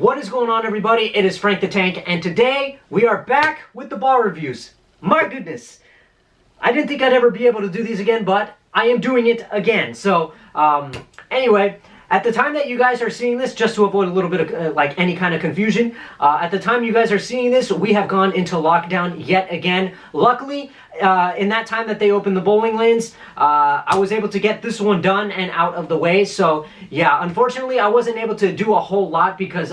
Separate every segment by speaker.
Speaker 1: What is going on, everybody? It is Frank the Tank, and today we are back with the ball reviews. My goodness, I didn't think I'd ever be able to do these again, but I am doing it again. So, anyway, at the time that you guys are seeing this, just to avoid a little bit of any kind of confusion, at the time you guys are seeing this, we have gone into lockdown yet again. Luckily, in that time that they opened the bowling lanes, I was able to get this one done and out of the way. So yeah, unfortunately, I wasn't able to do a whole lot because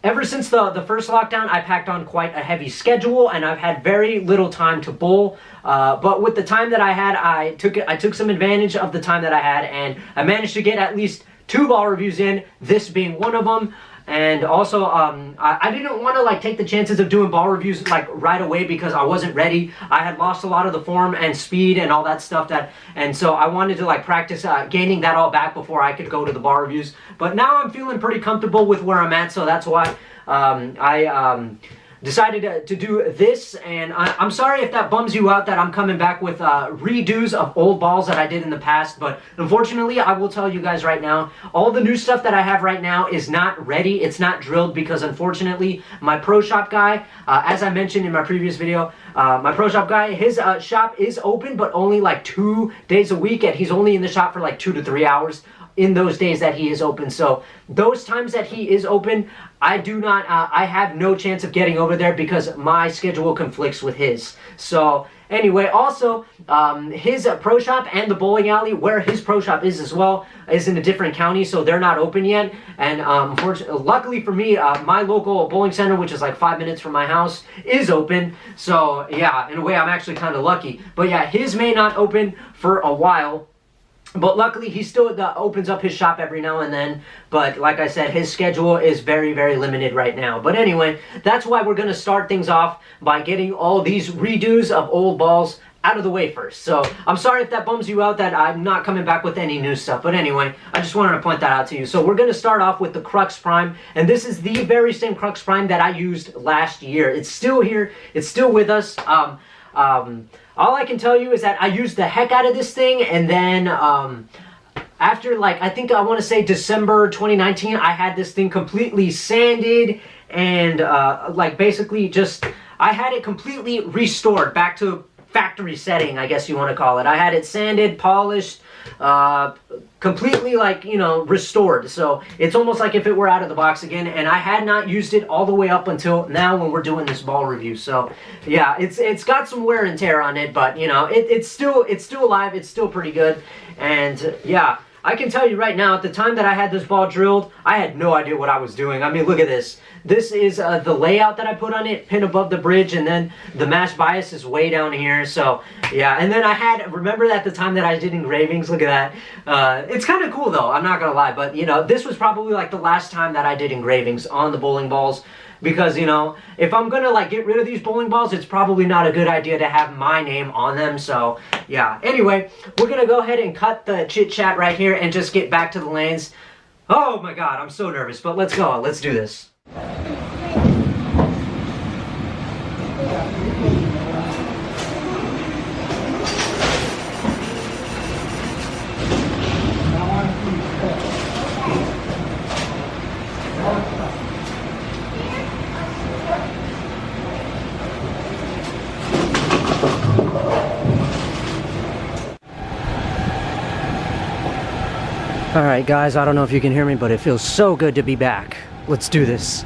Speaker 1: ever since the first lockdown, I packed on quite a heavy schedule, and I've had very little time to bowl. But with the time that I had, I took some advantage of the time that I had, and I managed to get at least 2 ball reviews in, this being one of them. And also, I didn't want to take the chances of doing ball reviews right away because I wasn't ready. I had lost a lot of the form and speed and all that stuff and so I wanted to practice gaining that all back before I could go to the ball reviews. But now I'm feeling pretty comfortable with where I'm at, so that's why I decided to do this. And I'm sorry if that bums you out that I'm coming back with redos of old balls that I did in the past, but unfortunately I will tell you guys right now, all the new stuff that I have right now is not ready. It's not drilled because unfortunately my pro shop guy, as I mentioned in my previous video, my pro shop guy, his shop is open but only 2 days a week, and he's only in the shop for 2 to 3 hours in those days that he is open. So those times that he is open, I have no chance of getting over there because my schedule conflicts with his. So anyway, also his pro shop and the bowling alley where his pro shop is as well is in a different county, so they're not open yet. And luckily for me, my local bowling center, which is 5 minutes from my house, is open. So yeah, in a way I'm actually kind of lucky. But yeah, his may not open for a while, but luckily he still opens up his shop every now and then. But like I said, his schedule is very, very limited right now. But anyway, that's why we're going to start things off by getting all these redos of old balls out of the way first. So I'm sorry if that bums you out that I'm not coming back with any new stuff. But anyway, I just wanted to point that out to you. So we're going to start off with the Crux Prime. And this is the very same Crux Prime that I used last year. It's still here. It's still with us. All I can tell you is that I used the heck out of this thing, and then after I think I want to say December 2019, I had this thing completely sanded and basically just I had it completely restored back to factory setting, I guess you want to call it. I had it sanded, polished, completely restored. So it's almost like if it were out of the box again, and I had not used it all the way up until now when we're doing this ball review. So yeah, it's got some wear and tear on it, but it's still alive. It's still pretty good. And yeah, I can tell you right now, at the time that I had this ball drilled, I had no idea what I was doing. I mean, look at this. This is the layout that I put on it, pin above the bridge, and then the mash bias is way down here. So yeah, and then remember at the time that I did engravings, look at that. It's kind of cool though, I'm not gonna lie, but this was probably the last time that I did engravings on the bowling balls. Because, if I'm going to, get rid of these bowling balls, it's probably not a good idea to have my name on them. So, yeah. Anyway, we're going to go ahead and cut the chit-chat right here and just get back to the lanes. Oh, my God. I'm so nervous. But let's go. Let's do this. Alright guys, I don't know if you can hear me, but it feels so good to be back. Let's do this.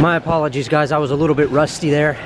Speaker 1: My apologies guys, I was a little bit rusty there.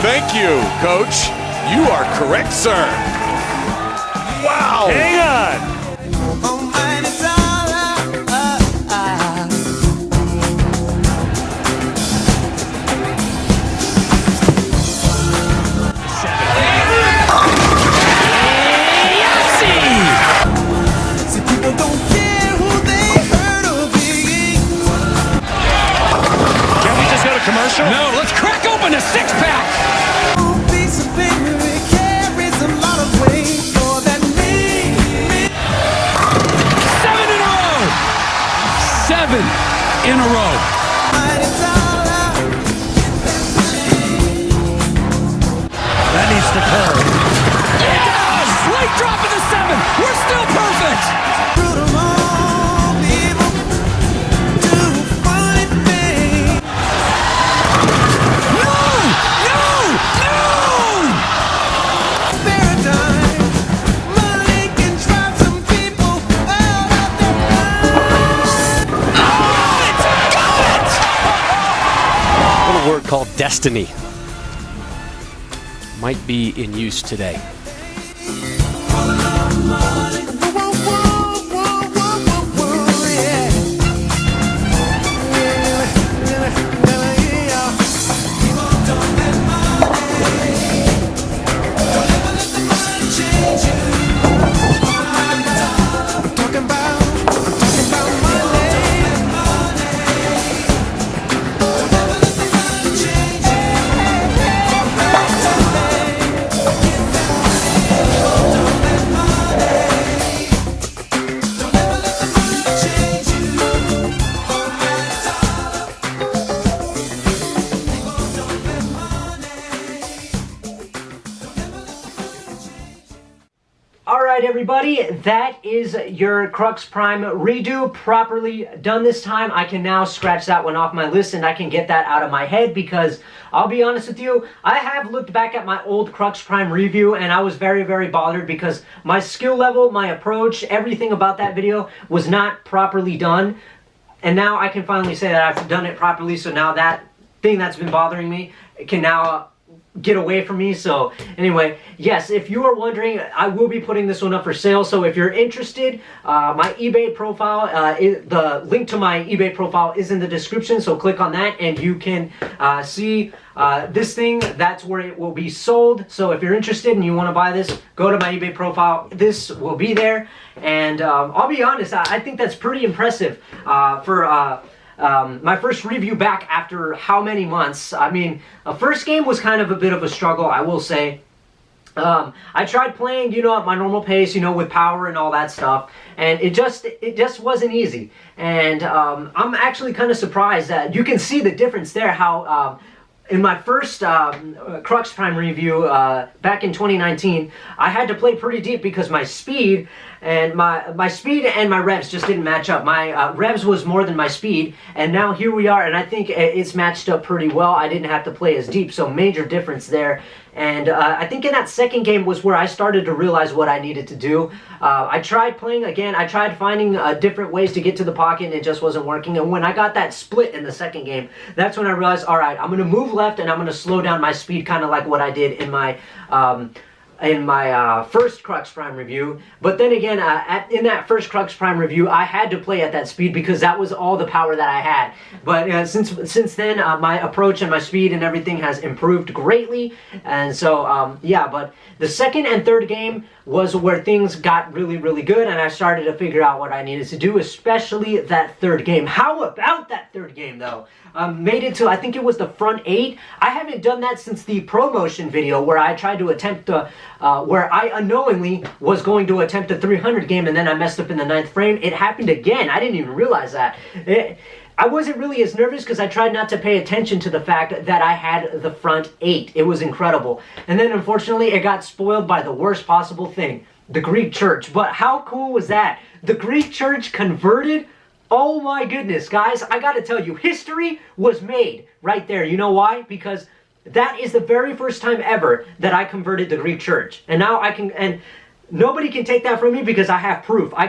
Speaker 2: Thank you, Coach. You are correct, sir. Wow.
Speaker 3: Hang on. Commercial? No, let's crack open a six-pack! 7 in a row! That needs to curve. It does! Late drop in the 7! We're still perfect!
Speaker 4: Word called destiny might be in use today.
Speaker 1: Alright everybody, that is your Crux Prime redo, properly done this time. I can now scratch that one off my list and I can get that out of my head because, I'll be honest with you, I have looked back at my old Crux Prime review and I was very, very bothered because my skill level, my approach, everything about that video was not properly done. And now I can finally say that I've done it properly, so now that thing that's been bothering me can now get away from me. So anyway, yes, if you are wondering, I will be putting this one up for sale. So if you're interested, my eBay profile, the link to my eBay profile is in the description, so click on that and you can see this thing. That's where it will be sold. So if you're interested and you want to buy this, go to my eBay profile. This will be there. And I'll be honest, I think that's pretty impressive for my first review back after how many months. I mean, the first game was kind of a bit of a struggle, I will say. I tried playing, you know, at my normal pace, you know, with power and all that stuff, and it just wasn't easy. And I'm actually kind of surprised that you can see the difference there, how in my first Crux Prime review back in 2019, I had to play pretty deep because my speed and my speed and my revs just didn't match up. My revs was more than my speed, and now here we are, and I think it's matched up pretty well. I didn't have to play as deep, so major difference there. And I think in that second game was where I started to realize what I needed to do. I tried playing again. I tried finding different ways to get to the pocket, and it just wasn't working. And when I got that split in the second game, that's when I realized, all right, I'm going to move left, and I'm going to slow down my speed, kind of like what I did in my first Crux Prime review. But then again, in that first Crux Prime review, I had to play at that speed because that was all the power that I had. But since then, my approach and my speed and everything has improved greatly. And so, yeah, but the second and third game was where things got really, really good, and I started to figure out what I needed to do, especially that third game. How about that third game, though? Made it to, I think it was the front 8. I haven't done that since the promotion video where I tried to attempt to, where I unknowingly was going to attempt a 300 game, and then I messed up in the 9th frame. It happened again. I didn't even realize that. I wasn't really as nervous because I tried not to pay attention to the fact that I had the front 8. It was incredible. And then unfortunately it got spoiled by the worst possible thing, the Greek church. But how cool was that? The Greek church converted? Oh my goodness, guys, I gotta tell you, history was made right there. You know why? Because that is the very first time ever that I converted the Greek church. And now I can, and nobody can take that from me because I have proof. I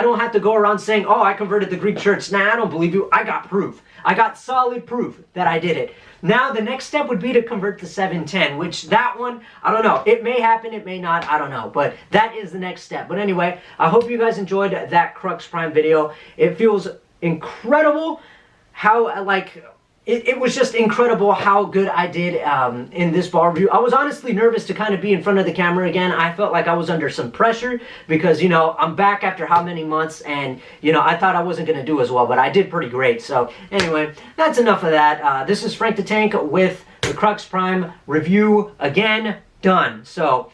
Speaker 1: don't have to go around saying, oh, I converted the Greek church. Nah, I don't believe you. I got proof. I got solid proof that I did it. Now the next step would be to convert to 710, which that one, I don't know. It may happen, it may not, I don't know. But that is the next step. But anyway, I hope you guys enjoyed that Crux Prime video. It feels incredible how, like, it was just incredible how good I did in this bar review. I was honestly nervous to kind of be in front of the camera again. I felt like I was under some pressure because, you know, I'm back after how many months, and, you know, I thought I wasn't going to do as well, but I did pretty great. So anyway, that's enough of that. This is Frank the Tank with the Crux Prime review again, done. So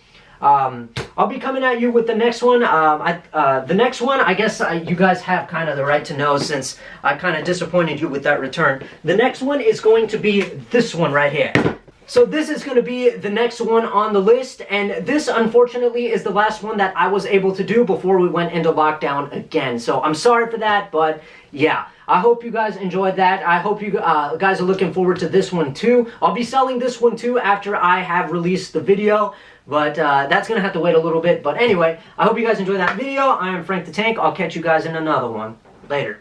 Speaker 1: I'll be coming at you with the next one. The next one, I guess you guys have kind of the right to know since I kind of disappointed you with that return. The next one is going to be this one right here. So this is going to be the next one on the list, and this unfortunately is the last one that I was able to do before we went into lockdown again. So I'm sorry for that, but yeah. I hope you guys enjoyed that. I hope you guys are looking forward to this one too. I'll be selling this one too after I have released the video, but that's going to have to wait a little bit. But anyway, I hope you guys enjoyed that video. I am Frank the Tank. I'll catch you guys in another one. Later.